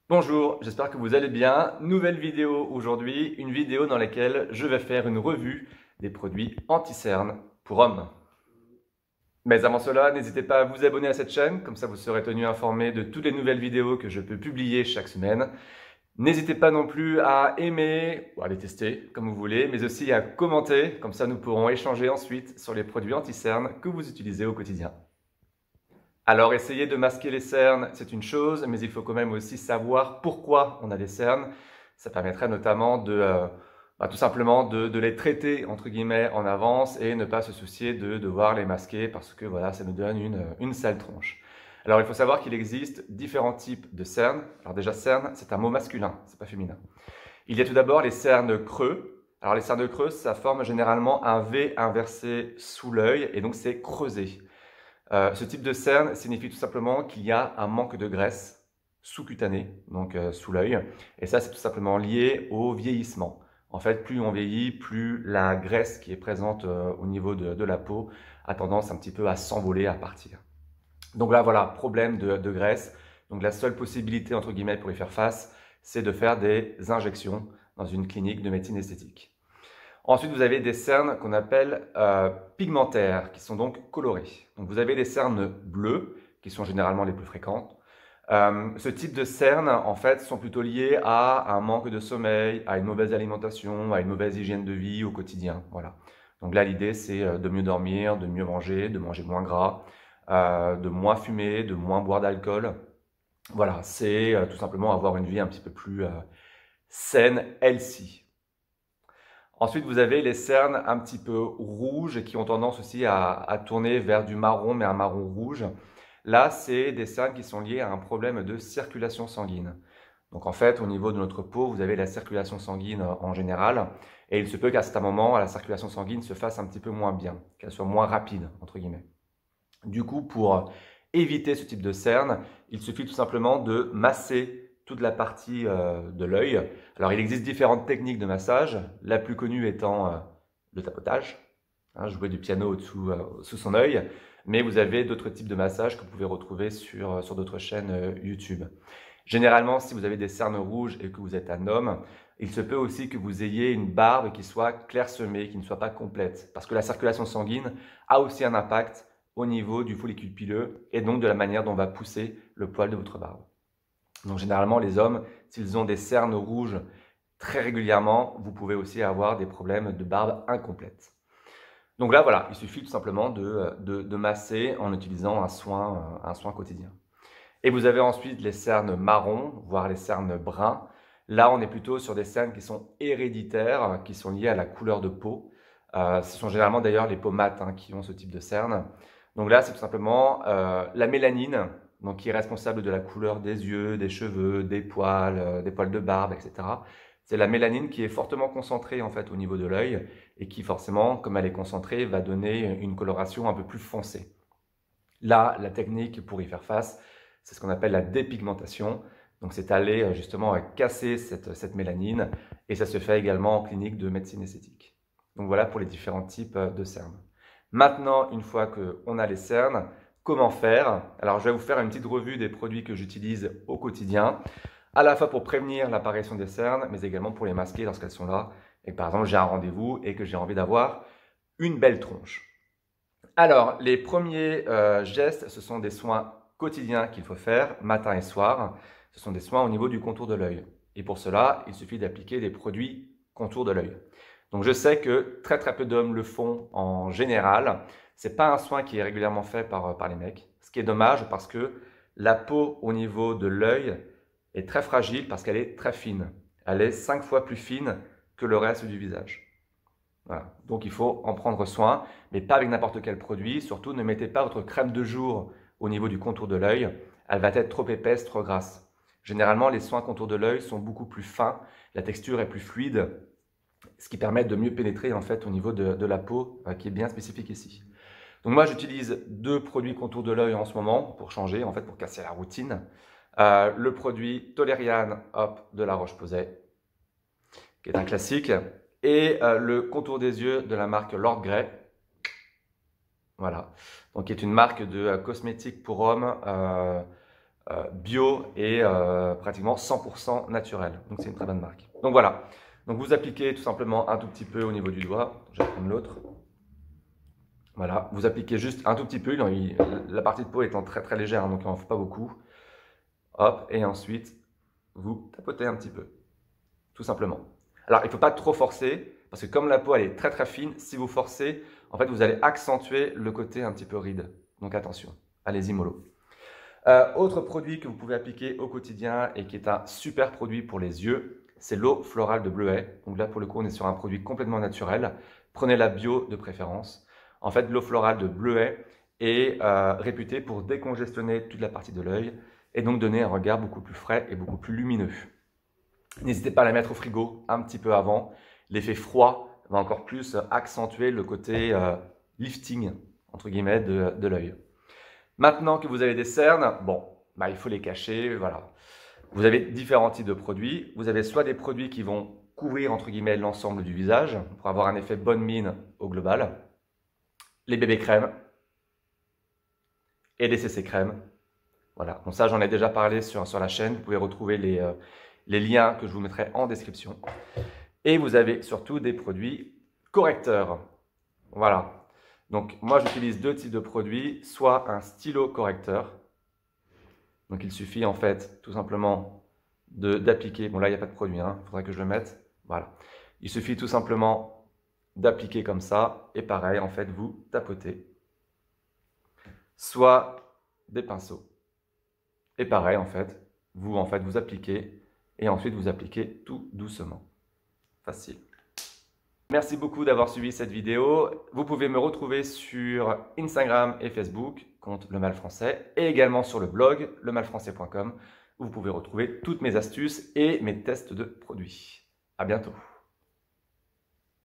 Bonjour, j'espère que vous allez bien. Nouvelle vidéo aujourd'hui, une vidéo dans laquelle je vais faire une revue des produits anti-cernes pour hommes. Mais avant cela, n'hésitez pas à vous abonner à cette chaîne, comme ça vous serez tenu informé de toutes les nouvelles vidéos que je peux publier chaque semaine. N'hésitez pas non plus à aimer ou à les tester comme vous voulez, mais aussi à commenter, comme ça nous pourrons échanger ensuite sur les produits anti-cernes que vous utilisez au quotidien. Alors, essayer de masquer les cernes, c'est une chose, mais il faut quand même aussi savoir pourquoi on a des cernes. Ça permettrait notamment tout simplement de les traiter, entre guillemets, en avance et ne pas se soucier de devoir les masquer parce que voilà, ça nous donne une sale tronche. Alors, il faut savoir qu'il existe différents types de cernes. Alors déjà, cerne, c'est un mot masculin, c'est pas féminin. Il y a tout d'abord les cernes creux. Alors, les cernes creux, ça forme généralement un V inversé sous l'œil et donc c'est creusé. Ce type de cerne signifie tout simplement qu'il y a un manque de graisse sous-cutanée, donc sous l'œil. Et ça, c'est tout simplement lié au vieillissement. En fait, plus on vieillit, plus la graisse qui est présente au niveau de la peau a tendance un petit peu à s'envoler, à partir. Donc là, voilà, problème de graisse. Donc la seule possibilité, entre guillemets, pour y faire face, c'est de faire des injections dans une clinique de médecine esthétique. Ensuite, vous avez des cernes qu'on appelle pigmentaires, qui sont donc colorées. Donc, vous avez des cernes bleues, qui sont généralement les plus fréquentes. Ce type de cernes, en fait, sont plutôt liées à un manque de sommeil, à une mauvaise alimentation, à une mauvaise hygiène de vie au quotidien. Voilà. Donc là, l'idée, c'est de mieux dormir, de mieux manger, de manger moins gras, de moins fumer, de moins boire d'alcool. Voilà, c'est tout simplement avoir une vie un petit peu plus saine, healthy. Ensuite, vous avez les cernes un petit peu rouges et qui ont tendance aussi à tourner vers du marron, mais un marron rouge. Là, c'est des cernes qui sont liées à un problème de circulation sanguine. Donc en fait, au niveau de notre peau, vous avez la circulation sanguine en général, et il se peut qu'à certains moments, la circulation sanguine se fasse un petit peu moins bien, qu'elle soit moins rapide, entre guillemets. Du coup, pour éviter ce type de cerne, il suffit tout simplement de masser toute la partie de l'œil. Alors, il existe différentes techniques de massage, la plus connue étant le tapotage, jouer du piano sous son œil, mais vous avez d'autres types de massages que vous pouvez retrouver sur d'autres chaînes YouTube. Généralement, si vous avez des cernes rouges et que vous êtes un homme, il se peut aussi que vous ayez une barbe qui soit clairsemée, qui ne soit pas complète, parce que la circulation sanguine a aussi un impact au niveau du follicule pileux et donc de la manière dont va pousser le poil de votre barbe. Donc généralement, les hommes, s'ils ont des cernes rouges très régulièrement, vous pouvez aussi avoir des problèmes de barbe incomplète. Donc là, voilà, il suffit tout simplement de masser en utilisant un soin quotidien. Et vous avez ensuite les cernes marrons, voire les cernes bruns. Là, on est plutôt sur des cernes qui sont héréditaires, qui sont liées à la couleur de peau. Ce sont généralement d'ailleurs les peaux mates qui ont ce type de cernes. Donc là, c'est tout simplement la mélanine, donc qui est responsable de la couleur des yeux, des cheveux, des poils de barbe, etc. C'est la mélanine qui est fortement concentrée en fait au niveau de l'œil et qui forcément, comme elle est concentrée, va donner une coloration un peu plus foncée. Là, la technique pour y faire face, c'est ce qu'on appelle la dépigmentation. Donc c'est aller justement casser cette mélanine et ça se fait également en clinique de médecine esthétique. Donc voilà pour les différents types de cernes. Maintenant, une fois qu'on a les cernes, comment faire? Alors, je vais vous faire une petite revue des produits que j'utilise au quotidien, à la fois pour prévenir l'apparition des cernes, mais également pour les masquer lorsqu'elles sont là. Et par exemple, j'ai un rendez-vous et que j'ai envie d'avoir une belle tronche. Alors, les premiers gestes, ce sont des soins quotidiens qu'il faut faire, matin et soir. Ce sont des soins au niveau du contour de l'œil. Et pour cela, il suffit d'appliquer des produits contour de l'œil. Donc je sais que très peu d'hommes le font en général. C'est pas un soin qui est régulièrement fait par les mecs. Ce qui est dommage parce que la peau au niveau de l'œil est très fragile parce qu'elle est très fine. Elle est 5 fois plus fine que le reste du visage. Voilà. Donc il faut en prendre soin, mais pas avec n'importe quel produit. Surtout, ne mettez pas votre crème de jour au niveau du contour de l'œil. Elle va être trop épaisse, trop grasse. Généralement, les soins contour de l'œil sont beaucoup plus fins, la texture est plus fluide, ce qui permet de mieux pénétrer en fait au niveau de la peau, qui est bien spécifique ici. Donc moi, j'utilise 2 produits contour de l'œil en ce moment pour changer, en fait, pour casser la routine. Le produit Toleriane de La Roche-Posay, qui est un classique, et le contour des yeux de la marque Lord Grey. Voilà, donc qui est une marque de cosmétiques pour hommes bio et pratiquement 100% naturel. Donc c'est une très bonne marque. Donc voilà. Donc vous appliquez tout simplement un tout petit peu au niveau du doigt. Je vais prendre l'autre. Voilà. Vous appliquez juste un tout petit peu. La partie de peau étant très très légère, hein, donc il n'en faut pas beaucoup. Hop. Et ensuite, vous tapotez un petit peu. Tout simplement. Alors il ne faut pas trop forcer. Parce que comme la peau elle est très très fine, si vous forcez, en fait vous allez accentuer le côté un petit peu ride. Donc attention. Allez-y mollo. Autre produit que vous pouvez appliquer au quotidien et qui est un super produit pour les yeux, c'est l'eau florale de bleuet. Donc là, pour le coup, on est sur un produit complètement naturel. Prenez la bio de préférence. En fait, l'eau florale de bleuet est réputée pour décongestionner toute la partie de l'œil et donc donner un regard beaucoup plus frais et beaucoup plus lumineux. N'hésitez pas à la mettre au frigo un petit peu avant. L'effet froid va encore plus accentuer le côté lifting, entre guillemets, de l'œil. Maintenant que vous avez des cernes, bon, il faut les cacher, voilà. Vous avez différents types de produits. Vous avez soit des produits qui vont couvrir, entre guillemets, l'ensemble du visage pour avoir un effet bonne mine au global. Les bébés crèmes et les CC crèmes. Voilà, donc ça, j'en ai déjà parlé sur la chaîne. Vous pouvez retrouver les liens que je vous mettrai en description. Et vous avez surtout des produits correcteurs. Voilà. Donc, moi, j'utilise deux types de produits, soit un stylo correcteur. Donc, il suffit en fait tout simplement d'appliquer. Bon, là, il n'y a pas de produit, il faudrait que je le mette. Voilà. Il suffit tout simplement d'appliquer comme ça. Et pareil, en fait, vous tapotez. Soit des pinceaux. Et pareil, en fait, vous appliquez. Et ensuite, vous appliquez tout doucement. Facile. Merci beaucoup d'avoir suivi cette vidéo. Vous pouvez me retrouver sur Instagram et Facebook, compte Le Mal Français, et également sur le blog lemalfrançais.com où vous pouvez retrouver toutes mes astuces et mes tests de produits. À bientôt.